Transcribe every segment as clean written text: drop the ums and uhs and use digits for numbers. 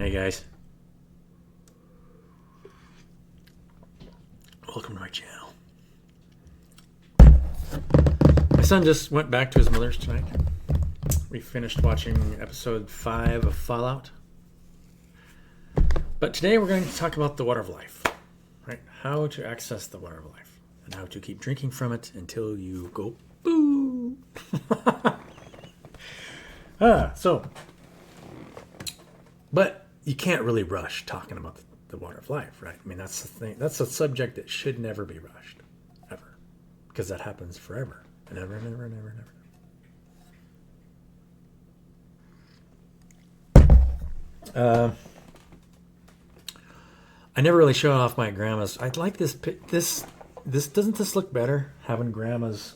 Hey guys, welcome to my channel. My son just went back to his mother's tonight. We finished watching episode 5 of Fallout. But today we're going to talk about the water of life, right? How to access the water of life and how to keep drinking from it until you go boo. But you can't really rush talking about the water of life, right? I mean, that's the thing. That's a subject that should never be rushed, ever, because that happens forever and ever and ever and ever and ever. I never really showed off my grandma's. I'd like this. This doesn't this look better? Having grandma's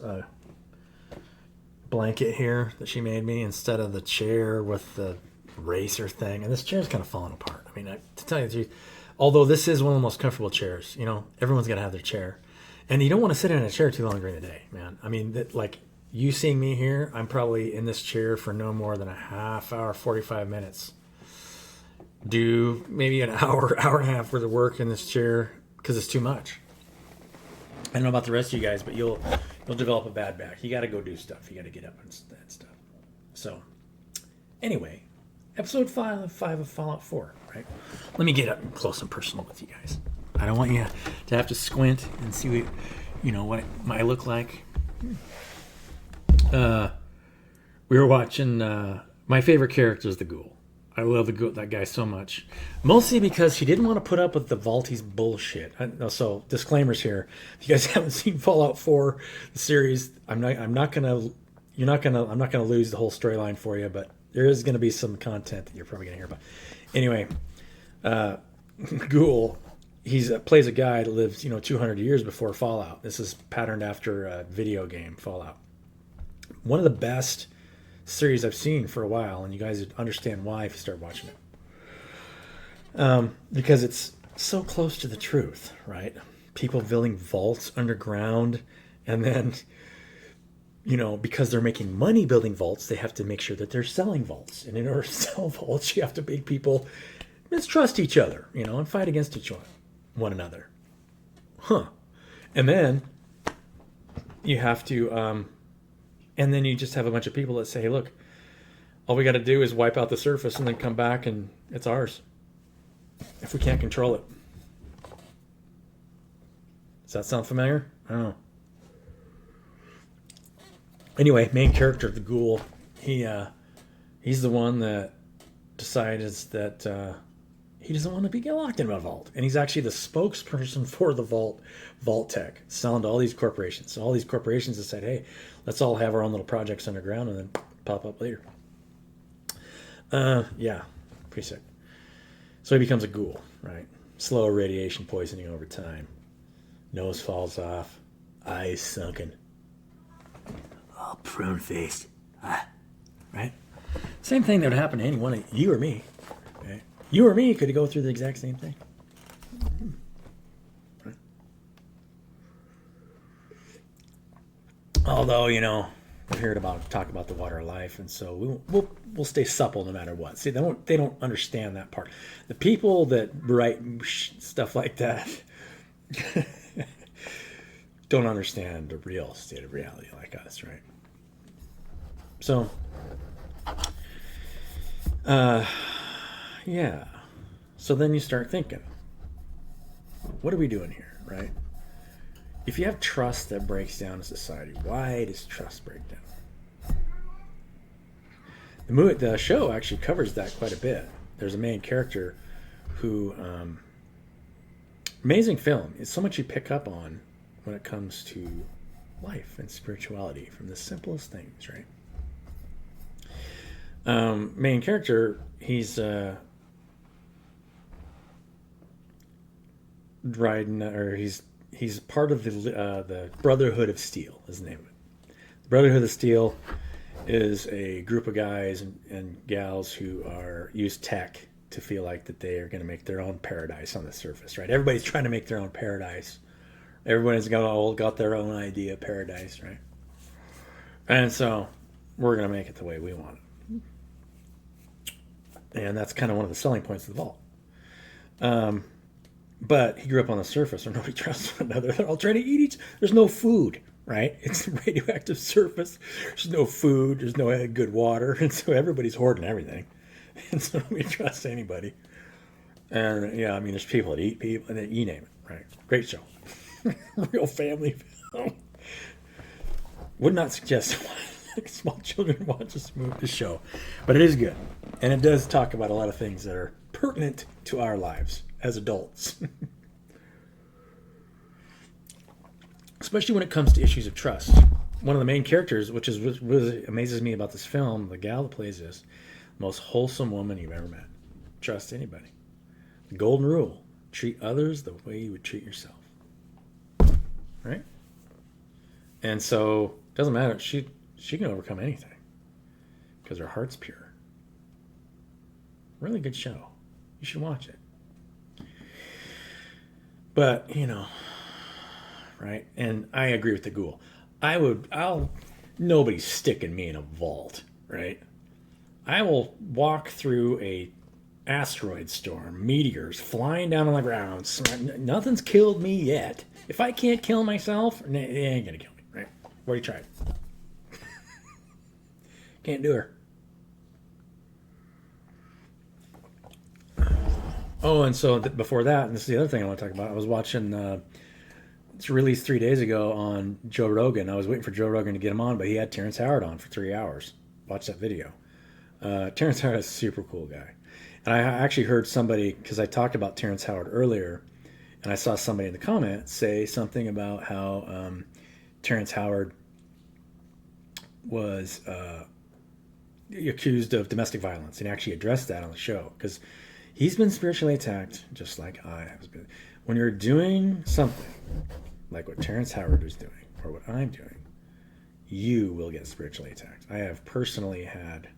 blanket here that she made me instead of the chair with the racer thing. And this chair's kind of falling apart. I mean, to tell you the truth, although this is one of the most comfortable chairs, everyone's got to have their chair, and you don't want to sit in a chair too long during the day, man. I mean, like you seeing me here, I'm probably in this chair for no more than a half hour, 45 minutes. Do maybe an hour, hour and a half worth of work in this chair because it's too much. I don't know about the rest of you guys, but you'll develop a bad back. You got to go do stuff. You got to get up and that stuff. So, anyway, episode 5 of Fallout 4. Right? Let me get up close and personal with you guys. I don't want you to have to squint and see what it might look like. We were watching. My favorite character is the Ghoul. I love that guy so much, mostly because he didn't want to put up with the Vaulties bullshit. So disclaimers here: if you guys haven't seen Fallout 4, the series, I'm not gonna lose the whole storyline for you, but there is gonna be some content that you're probably gonna hear about. Anyway, Ghoul, plays a guy that lived 200 years before Fallout. This is patterned after a video game, Fallout. One of the best series I've seen for a while, and you guys understand why if you start watching it. Because it's so close to the truth, right? People building vaults underground, and then, because they're making money building vaults, they have to make sure that they're selling vaults. And in order to sell vaults, you have to make people mistrust each other, and fight against one another. And then you have to... and then you just have a bunch of people that say, hey, look, all we got to do is wipe out the surface and then come back and it's ours if we can't control it. Does that sound familiar? I don't know. Anyway, main character of the Ghoul, he's the one that decides that he doesn't want to be locked in a vault. And he's actually the spokesperson for the Vault Tech, selling to all these corporations. So all these corporations have said, hey, let's all have our own little projects underground and then pop up later. Yeah, pretty sick. So he becomes a Ghoul, right? Slow radiation poisoning over time. Nose falls off. Eyes sunken. All prune-faced. Right? Same thing that would happen to any one of you or me. Right? You or me could go through the exact same thing. Right? Although, we're here to talk about the water of life, and so we'll stay supple no matter what. See, they don't understand that part. The people that write stuff like that don't understand the real state of reality like us, right? So, yeah. So then you start thinking, what are we doing here, right? If you have trust that breaks down in society, why does trust break down? The show actually covers that quite a bit. There's a main character who, amazing film. It's so much you pick up on when it comes to life and spirituality from the simplest things, right? Main character, he's he's part of the Brotherhood of Steel is the name of it. The Brotherhood of Steel is a group of guys and gals who use tech to feel like that they are going to make their own paradise on the surface, right? Everybody's trying to make their own paradise. Everybody's got their own idea of paradise, right? And so we're going to make it the way we want it. And that's kind of one of the selling points of the vault. But he grew up on the surface where nobody trusts one another. They're all trying to eat each. There's no food, right? It's a radioactive surface. There's no food. There's no good water, and so everybody's hoarding everything, and so nobody trusts anybody. And yeah, I mean, there's people that eat people, and you name it, right? Great show, real family film. Would not suggest small children watch this show, but it is good, and it does talk about a lot of things that are pertinent to our lives as adults, especially when it comes to issues of trust. One of the main characters, which is what really amazes me about this film, the gal that plays this, most wholesome woman you've ever met. Trust anybody. The golden rule: treat others the way you would treat yourself. Right? And so it doesn't matter. She can overcome anything because her heart's pure. Really good show. You should watch it. But, right? And I agree with the ghoul. Nobody's sticking me in a vault, right? I will walk through a asteroid storm, meteors flying down on the ground. Nothing's killed me yet. If I can't kill myself, they ain't gonna kill me, right? Already tried. Can't do her. Oh, and so before that, and this is the other thing I want to talk about. I was watching, it's released 3 days ago on Joe Rogan. I was waiting for Joe Rogan to get him on, but he had Terrence Howard on for 3 hours. Watch that video. Terrence Howard is a super cool guy. And I actually heard somebody, because I talked about Terrence Howard earlier, and I saw somebody in the comments say something about how Terrence Howard was accused of domestic violence, and actually addressed that on the show, because he's been spiritually attacked just like I have been. When you're doing something like what Terrence Howard is doing, or what I'm doing, you will get spiritually attacked. I have personally had,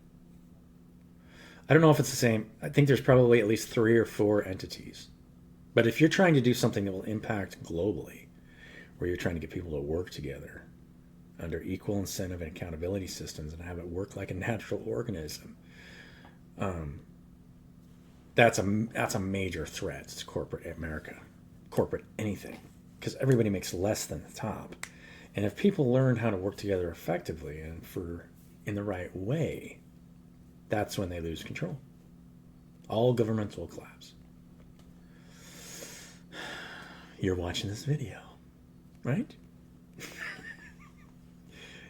I don't know if it's the same, I think there's probably at least 3 or 4 entities. But if you're trying to do something that will impact globally, where you're trying to get people to work together under equal incentive and accountability systems and have it work like a natural organism, that's a major threat to corporate America, corporate anything, because everybody makes less than the top. And if people learn how to work together effectively and in the right way, that's when they lose control. All governments will collapse. You're watching this video, right?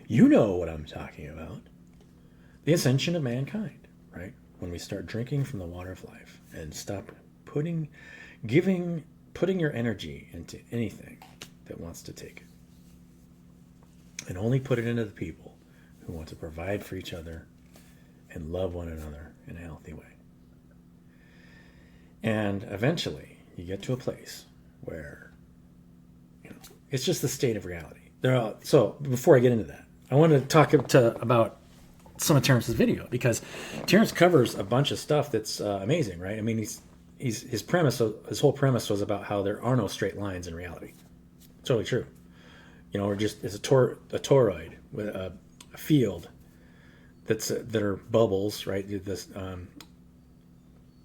You know what I'm talking about. The ascension of mankind, right? When we start drinking from the water of life and stop putting your energy into anything that wants to take it. And only put it into the people who want to provide for each other and love one another in a healthy way. And eventually you get to a place where it's just the state of reality. So before I get into that, I wanted to talk about some of Terrence's video, because Terrence covers a bunch of stuff that's amazing, right? I mean, his whole premise was about how there are no straight lines in reality. It's totally true. It's a toroid with a field that are bubbles, right?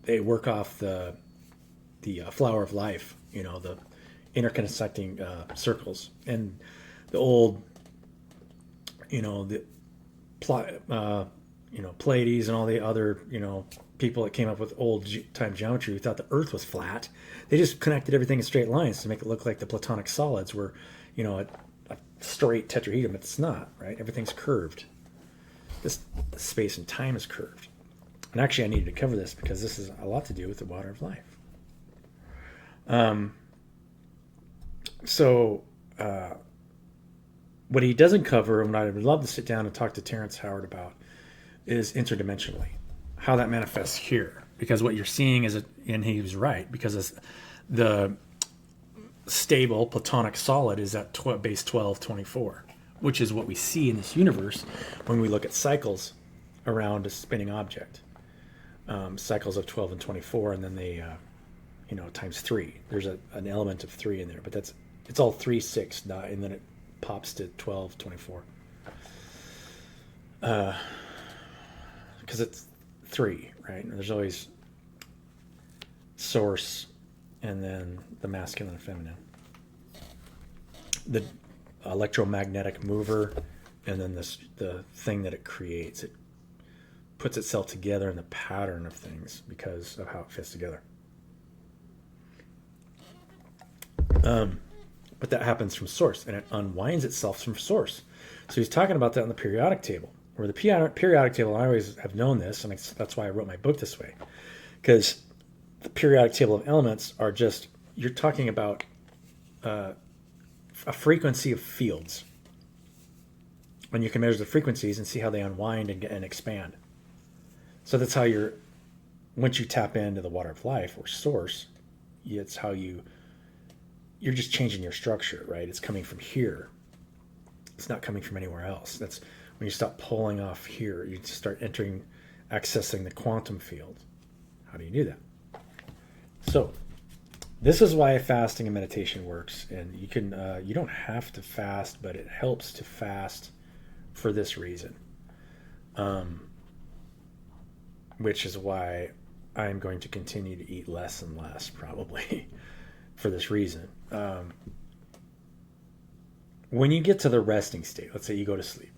They work off the flower of life, the interconnecting circles, and the old, Pleiades and all the other, people that came up with old time geometry who thought the Earth was flat. They just connected everything in straight lines to make it look like the Platonic solids were, a straight tetrahedron. It's not, right? Everything's curved. This space and time is curved. And actually, I needed to cover this because this is a lot to do with the water of life. What he doesn't cover, and what I would love to sit down and talk to Terrence Howard about, is interdimensionally, how that manifests here. Because what you're seeing is, and he was right, because the stable Platonic solid is at base 1224, which is what we see in this universe when we look at cycles around a spinning object. Cycles of 12 and 24, and then they, times 3. There's an element of 3 in there, but it's all 3, 6, and then it pops to 12, 24. Because it's three, right? There's always source and then the masculine and feminine. The electromagnetic mover and then the thing that it creates. It puts itself together in the pattern of things because of how it fits together. But that happens from source, and it unwinds itself from source. So he's talking about that in the periodic table, where the periodic table, I always have known this, and that's why I wrote my book this way, because the periodic table of elements are just, you're talking about a frequency of fields. And you can measure the frequencies and see how they unwind and expand. So that's how once you tap into the water of life or source, it's how you're just changing your structure, right? It's coming from here. It's not coming from anywhere else. That's when you stop pulling off here, you start accessing the quantum field. How do you do that? So this is why fasting and meditation works. And you don't have to fast, but it helps to fast for this reason. Which is why I'm going to continue to eat less and less, probably, for this reason. When you get to the resting state, let's say you go to sleep,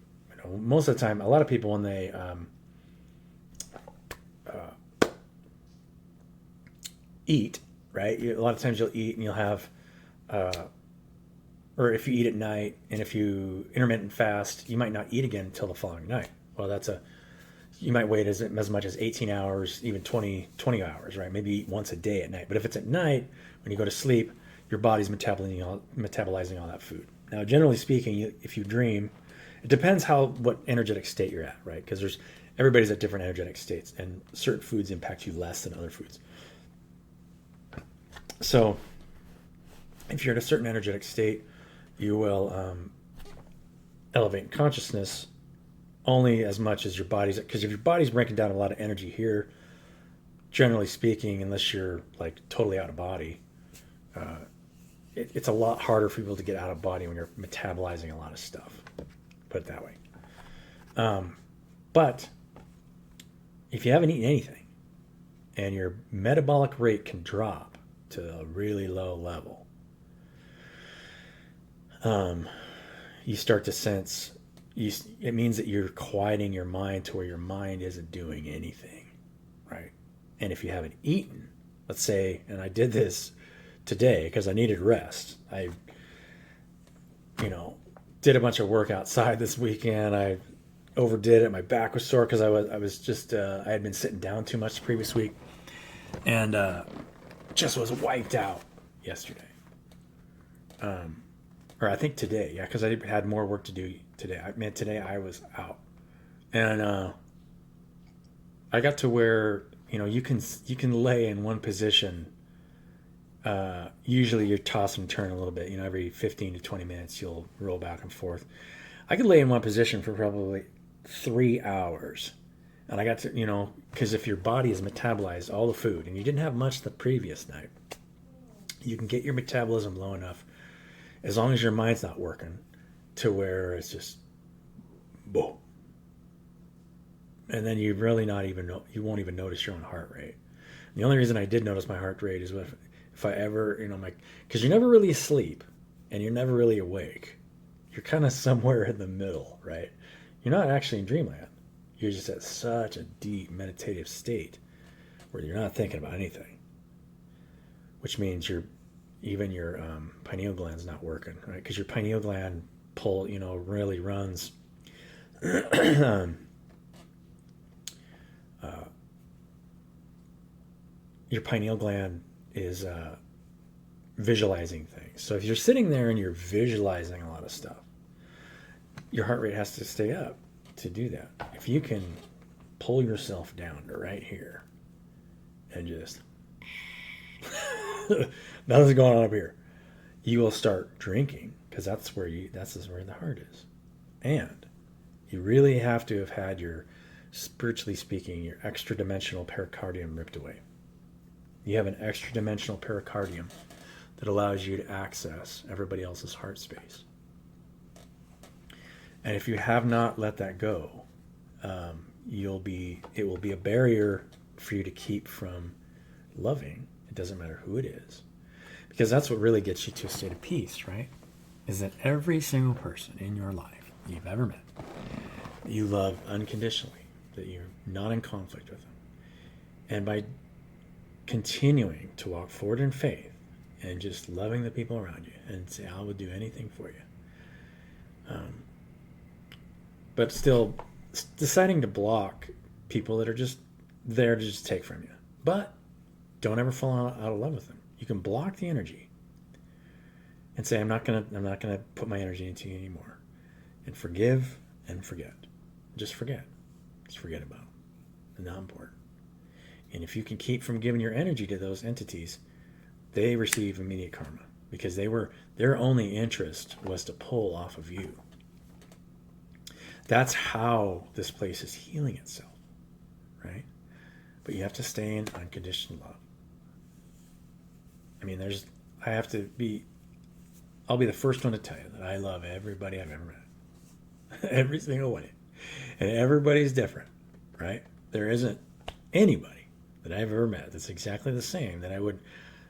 most of the time, a lot of people when they eat, right? A lot of times you'll eat and you'll have, or if you eat at night, and if you intermittent fast, you might not eat again until the following night. Well, you might wait as much as 18 hours, even 20 hours, right? Maybe eat once a day at night. But if it's at night, when you go to sleep, your body's metabolizing all that food. Now, generally speaking, if you dream, it depends what energetic state you're at, right? Because everybody's at different energetic states, and certain foods impact you less than other foods. So if you're at a certain energetic state, you will elevate in consciousness only as much as your body's, because if your body's breaking down a lot of energy here, generally speaking, unless you're like totally out of body, it's a lot harder for people to get out of body when you're metabolizing a lot of stuff. Put it that way. But if you haven't eaten anything and your metabolic rate can drop to a really low level, you start to sense, it means that you're quieting your mind to where your mind isn't doing anything, right? And if you haven't eaten, let's say, and I did this today because I needed rest. I, did a bunch of work outside this weekend. I overdid it. My back was sore because I had been sitting down too much the previous week, and just was wiped out yesterday. Or I think today, yeah, because I had more work to do today. Today I was out, and I got to where you can lay in one position. Usually you toss and turn a little bit. Every 15 to 20 minutes you'll roll back and forth. I could lay in one position for probably 3 hours, and I got to because if your body has metabolized all the food and you didn't have much the previous night, you can get your metabolism low enough, as long as your mind's not working, to where it's just boom. And then you really you won't even notice your own heart rate. And the only reason I did notice my heart rate is if I ever, because you're never really asleep and you're never really awake. You're kind of somewhere in the middle, right? You're not actually in dreamland. You're just at such a deep meditative state where you're not thinking about anything, which means even your pineal gland's not working, right? Because your pineal gland really runs your pineal gland is visualizing things. So if you're sitting there and you're visualizing a lot of stuff, your heart rate has to stay up to do that. If you can pull yourself down to right here and just nothing's going on up here, you will start drinking, because that's where the heart is. And you really have to have had spiritually speaking, your extra dimensional pericardium ripped away. You have an extra dimensional pericardium that allows you to access everybody else's heart space. And if you have not let that go, it will be a barrier for you to keep from loving. It doesn't matter who it is, because that's what really gets you to a state of peace, right? Is that every single person in your life you've ever met, you love unconditionally, that you're not in conflict with them. And by continuing to walk forward in faith and just loving the people around you and say, I would do anything for you. But still deciding to block people that are just there to just take from you. But don't ever fall out of love with them. You can block the energy and say, I'm not gonna put my energy into you anymore. And forgive and forget. Just forget. Just forget about them. They're not important. And if you can keep from giving your energy to those entities, they receive immediate karma, because their only interest was to pull off of you. That's how this place is healing itself, right? But you have to stay in unconditional love. I mean, I'll be the first one to tell you that I love everybody I've ever met. Every single one. And everybody's different, right? There isn't anybody that I've ever met that's exactly the same that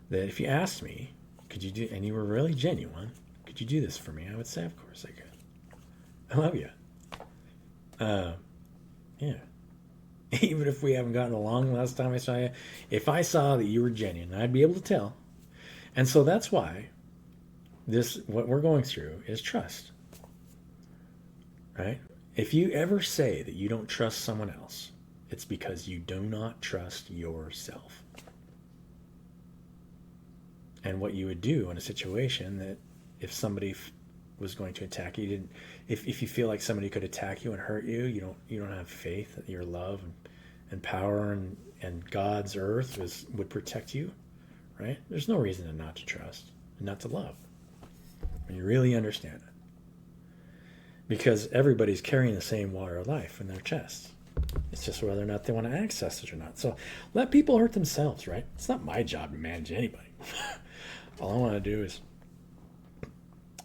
if you asked me, could you do, and you were really genuine, could you do this for me? I would say, of course I could. I love you. Yeah. Even if we haven't gotten along the last time I saw you, if I saw that you were genuine, I'd be able to tell. And so that's why what we're going through is trust. Right? If you ever say that you don't trust someone else, it's because you do not trust yourself. And what you would do in a situation that if somebody was going to attack you, if you feel like somebody could attack you and hurt you, you don't have faith that your love and power and God's earth would protect you, right? There's no reason not to trust and not to love when you really understand it. Because everybody's carrying the same water of life in their chests. It's just whether or not they want to access it or not. So let people hurt themselves, right? It's not my job to manage anybody. All I want to do is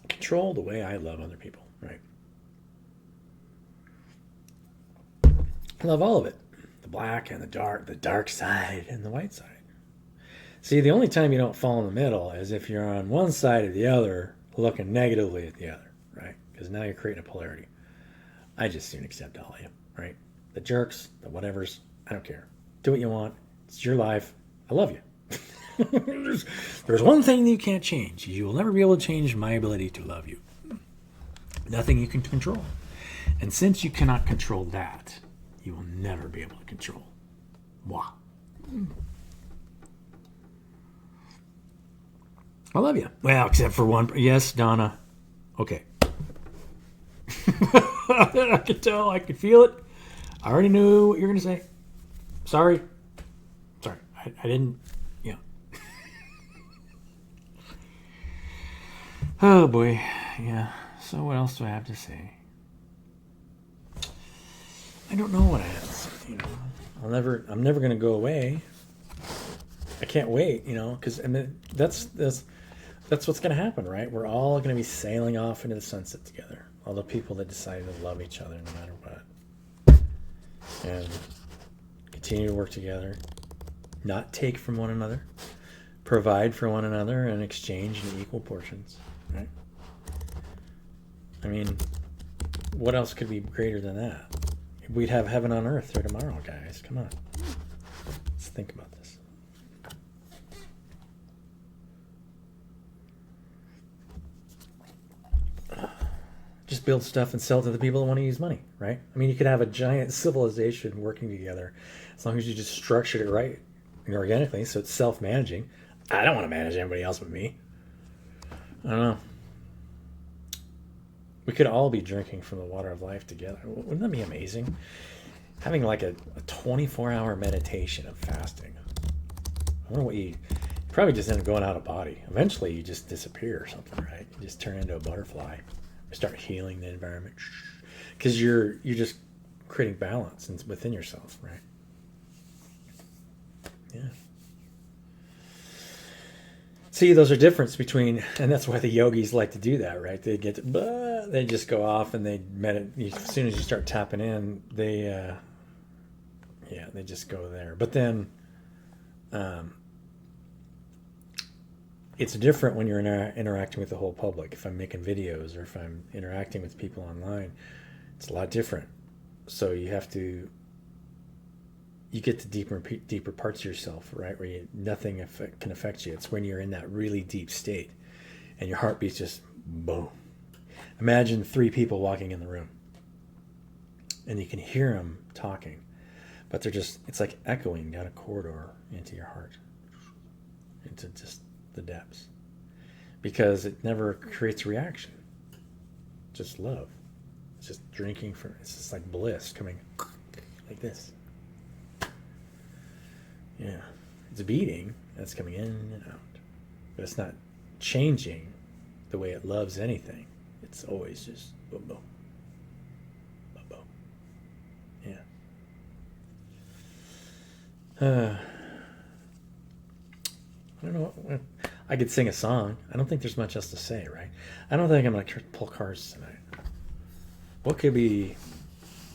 control the way I love other people, right? I love all of it. The black and the dark side and the white side. See, the only time you don't fall in the middle is if you're on one side or the other looking negatively at the other, right? Because now you're creating a polarity. I just soon accept all of you, right? The jerks, the whatevers, I don't care. Do what you want. It's your life. I love you. There's one thing that you can't change. You will never be able to change my ability to love you. Nothing you can control. And since you cannot control that, you will never be able to control moi. I love you. Well, except for one. Yes, Donna. Okay. I could tell. I could feel it. I already knew what you were going to say. Sorry. I didn't. Yeah. Oh, boy. Yeah. So what else do I have to say? I don't know what I have to say. I'm never going to go away. I can't wait, because that's what's going to happen, right? We're all going to be sailing off into the sunset together. All the people that decided to love each other no matter what. And continue to work together. Not take from one another. Provide for one another and exchange in equal portions, right? I mean, what else could be greater than that? We'd have heaven on earth here tomorrow, guys. Come on. Let's think about this. Just build stuff and sell it to the people that want to use money, right? I mean, you could have a giant civilization working together as long as you just structured it right and organically, so it's self-managing. I don't want to manage anybody else but me. I don't know. We could all be drinking from the water of life together. Wouldn't that be amazing? Having like a 24-hour meditation of fasting. I wonder what you probably just end up going out of body. Eventually you just disappear or something, right? You just turn into a butterfly. You start healing the environment. Because you're just creating balance within yourself, right? Yeah. See, those are difference between, and that's why the yogis like to do that, right? They they just go off and they meditate. As soon as you start tapping in, they Yeah, they just go there. But then it's different when you're interacting with the whole public. If I'm making videos or if I'm interacting with people online, it's a lot different. So you get to deeper parts of yourself, right? Where nothing can affect you. It's when you're in that really deep state and your heartbeat's just boom. Imagine 3 people walking in the room and you can hear them talking, but it's like echoing down a corridor into your heart, into just the depths, because it never creates a reaction. Just love. It's just drinking from, it's just like bliss coming like this. Yeah. It's beating, that's coming in and out. But it's not changing the way it loves anything. It's always just boom, boom. Boom, boom. Yeah. I don't know. I could sing a song. I don't think there's much else to say, right? I don't think I'm going to pull cards tonight. What could be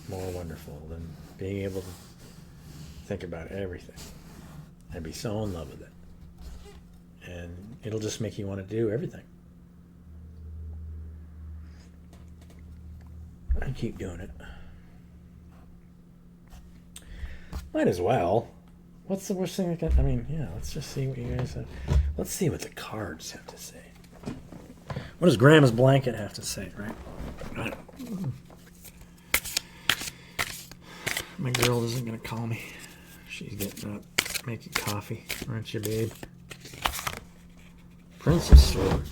more wonderful than being able to think about everything and be so in love with it? And it'll just make you want to do everything. I keep doing it. Might as well. What's the worst thing I can... I mean, yeah, let's just see what you guys have. Let's see what the cards have to say. What does Grandma's blanket have to say, right? My girl isn't going to call me. She's getting up, making coffee. Aren't you, babe? Prince of Swords.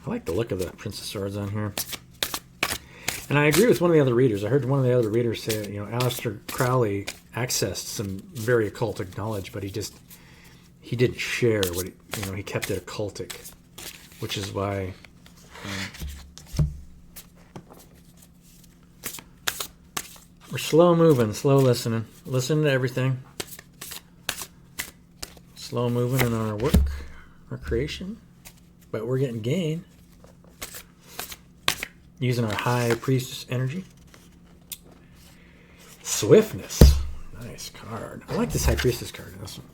I like the look of the Prince of Swords on here. And I agree with one of the other readers. I heard one of the other readers say, Aleister Crowley accessed some very occultic knowledge, but he didn't share what he kept it occultic, which is why we're slow moving, slow listening, listening to everything, slow moving in our work, our creation, but we're getting gain. Using our high priestess energy. Swiftness. Nice card. I like this high priestess card. This one.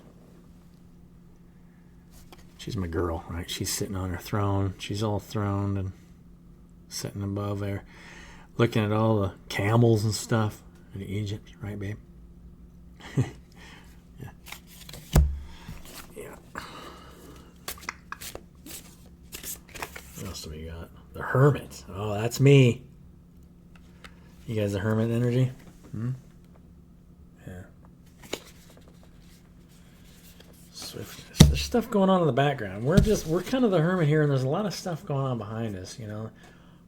She's my girl, right? She's sitting on her throne. She's all throned and sitting above there, looking at all the camels and stuff in Egypt, right, babe? Yeah. Yeah. What else do we got? The Hermit. Oh, that's me. You guys the Hermit energy? Yeah. Swiftness. There's stuff going on in the background. We're kind of the Hermit here, and there's a lot of stuff going on behind us,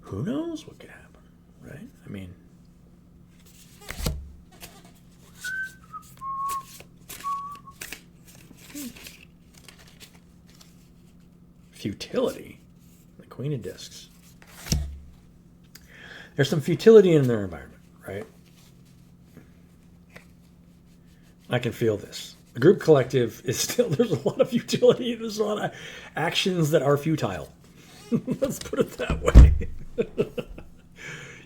Who knows what could happen, right? I mean, futility. The Queen of Discs. There's some futility in their environment, right? I can feel this. The group collective is still, there's a lot of futility. There's a lot of actions that are futile. Let's put it that way.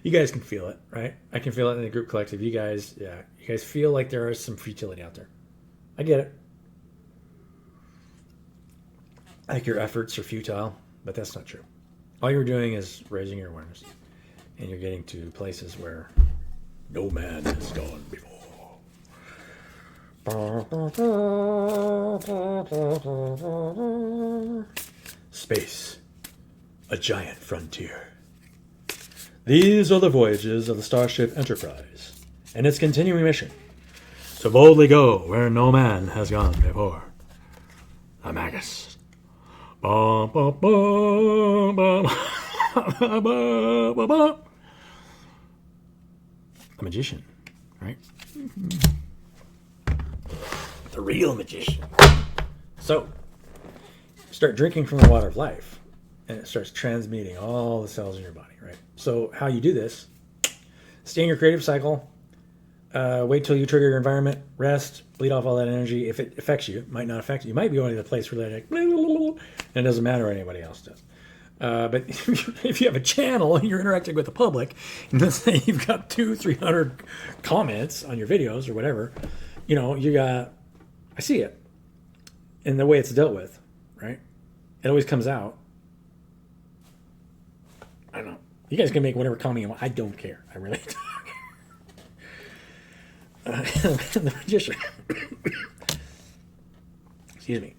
You guys can feel it, right? I can feel it in the group collective. You guys feel like there is some futility out there. I get it. I think your efforts are futile, but that's not true. All you're doing is raising your awareness. And you're getting to places where no man has gone before. Space, a giant frontier. These are the voyages of the Starship Enterprise and its continuing mission to boldly go where no man has gone before. Amagus. Ba, ba, ba, ba. The magician, right? The real magician. So, start drinking from the water of life, and it starts transmuting all the cells in your body, right? So, how you do this, stay in your creative cycle, wait till you trigger your environment, rest, bleed off all that energy. If it affects you, it might not affect you. You might be going to the place where they're like, blah, blah, blah, blah, and it doesn't matter what anybody else does. But if you have a channel and you're interacting with the public, and let's say you've got 200-300 comments on your videos or whatever, you got, I see it in the way it's dealt with, right? It always comes out. I don't know. You guys can make whatever comment you want. I don't care. I really don't. The magician. Excuse me.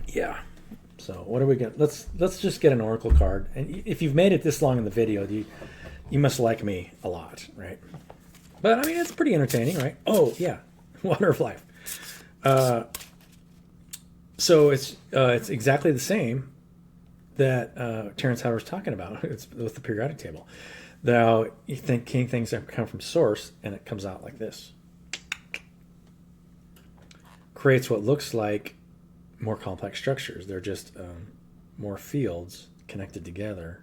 Yeah. So what are we gonna? Let's just get an oracle card. And if you've made it this long in the video, you must like me a lot, right? But I mean, it's pretty entertaining, right? Oh yeah, Water of Life. So it's exactly the same that Terrence Howard's talking about. It's with the periodic table. Now you think king things that come from source, and it comes out like this. Creates what looks like more complex structures. They're just more fields connected together.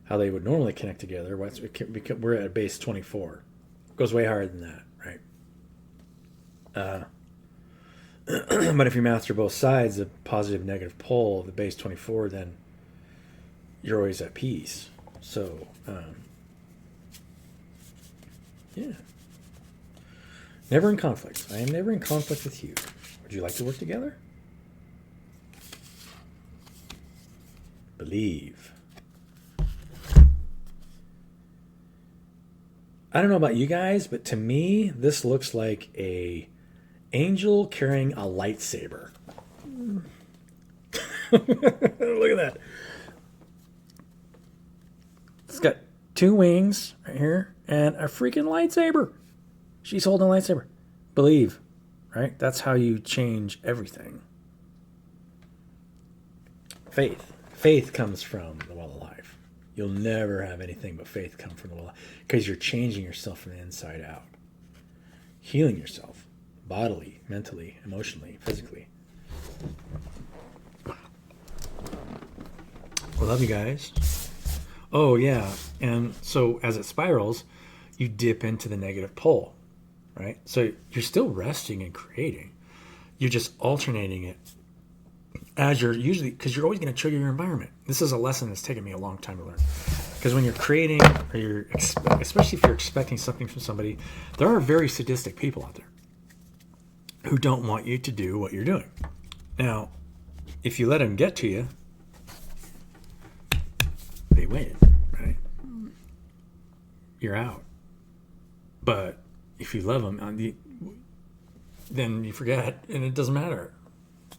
How they would normally connect together. We're at base 24. It goes way higher than that, right? But if you master both sides, the positive negative pole of the base 24, then you're always at peace. So, yeah. Never in conflict. I am never in conflict with you. Would you like to work together? Believe. I don't know about you guys, but to me, this looks like a angel carrying a lightsaber. Look at that. It's got 2 wings right here and a freaking lightsaber. She's holding a lightsaber. Believe, right? That's how you change everything. Faith. Faith comes from the Well of Life. You'll never have anything but faith come from the Well of Life because you're changing yourself from the inside out. Healing yourself. Bodily, mentally, emotionally, physically. I love you guys. Oh, yeah. And so as it spirals, you dip into the negative pole, right? So you're still resting and creating. You're just alternating it as you're usually, because you're always going to trigger your environment. This is a lesson that's taken me a long time to learn. Because when you're creating, or especially if you're expecting something from somebody, there are very sadistic people out there who don't want you to do what you're doing. Now, if you let them get to you, they win, right? You're out. But if you love them, then you forget, and it doesn't matter. It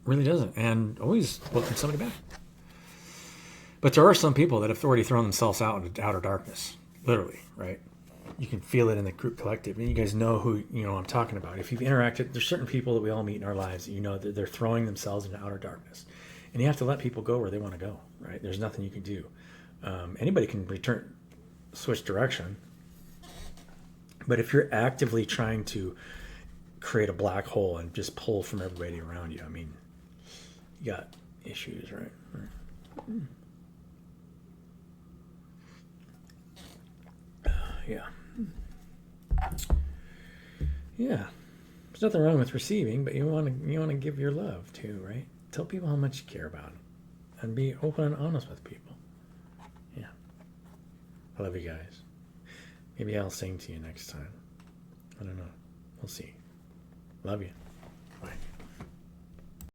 really doesn't. And always welcome somebody back. But there are some people that have already thrown themselves out into outer darkness, literally, right? You can feel it in the group collective, and you guys know who I'm talking about. If you've interacted, there's certain people that we all meet in our lives that that they're throwing themselves into outer darkness, and you have to let people go where they want to go. Right? There's nothing you can do. Anybody can switch direction, but if you're actively trying to create a black hole and just pull from everybody around you, I mean, you got issues, right? Yeah. Yeah. There's nothing wrong with receiving, but you want to give your love too, right? Tell people how much you care about them and be open and honest with people. Yeah. I love you guys. Maybe I'll sing to you next time. I don't know. We'll see. Love you.